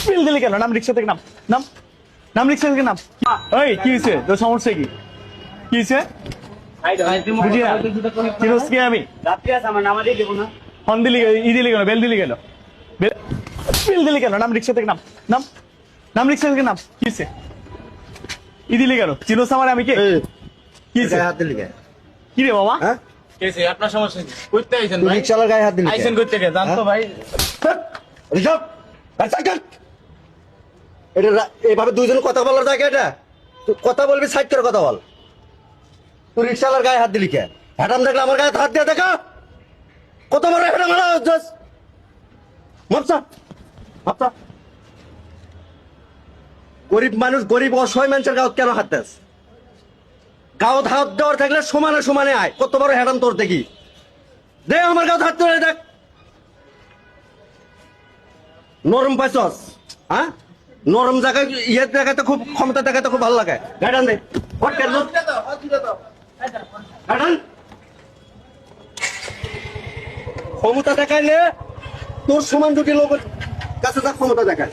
বিল দিলি কেন? নাম রিক্সা থেকে নাম। নাম নাম রিক্সা থেকে নাম। ওই কি হয়েছে তোর? সমস্যা কি? কি হয়েছে? বুঝি না চিনোস কি আমি? হর্ন দিলি ই দিলি কেন? বেল দিলি কেন? বিল দিলি কেন? নাম রিক্সা থেকে নাম। নাম নাম রিক্সা থেকে নাম। কি হয়েছে? ই দিলি কেন? চিনোস আমার আমি কে? কি হয়েছে? হাত দিলি কেন? কি রে বাবা? হ্যাঁ? কেসে আপনার সমস্যা কি? করতে আইছেন তুই ভাই? রিক্সাওয়ালার গায়ে হাত দিলি কেন? আইছেন করতে কে? জানতো ভাই। ঋষভ, এটা এভাবে দুইজন কথা বলার জায়গা এটা? তুই কথা বলবি, সাইড করে কথা বল। তুই রিক্সাওয়ালার গায়ে হাত দিলি কেন? হ্যাডাম দেখলে আমার গায়ে হাত দিয়ে দেখা। কত বড় হ্যাডাম মাপসা মাপসা। গরিব মানুষ, গরিব অসহায় মানুষের গাঁত কেন হাত দেস? গাঁত হাত দেওয়ার থাকলে সমানে সমানে আয়। কত বড় হ্যাডাম তোর দেখি। দে আমার গাঁত হাত ধরে দেখ। নরম পাইছস? হ্যাঁ, নরম জায়গায় ইয়ে দেখাতে খুব, ক্ষমতা দেখাতে খুব ভালো লাগে। গাইডান দে, ভোট কেন? গাইডান ক্ষমতা দেখাইলে তোর সমান দুটি লোকের কাছে যা ক্ষমতা দেখায়।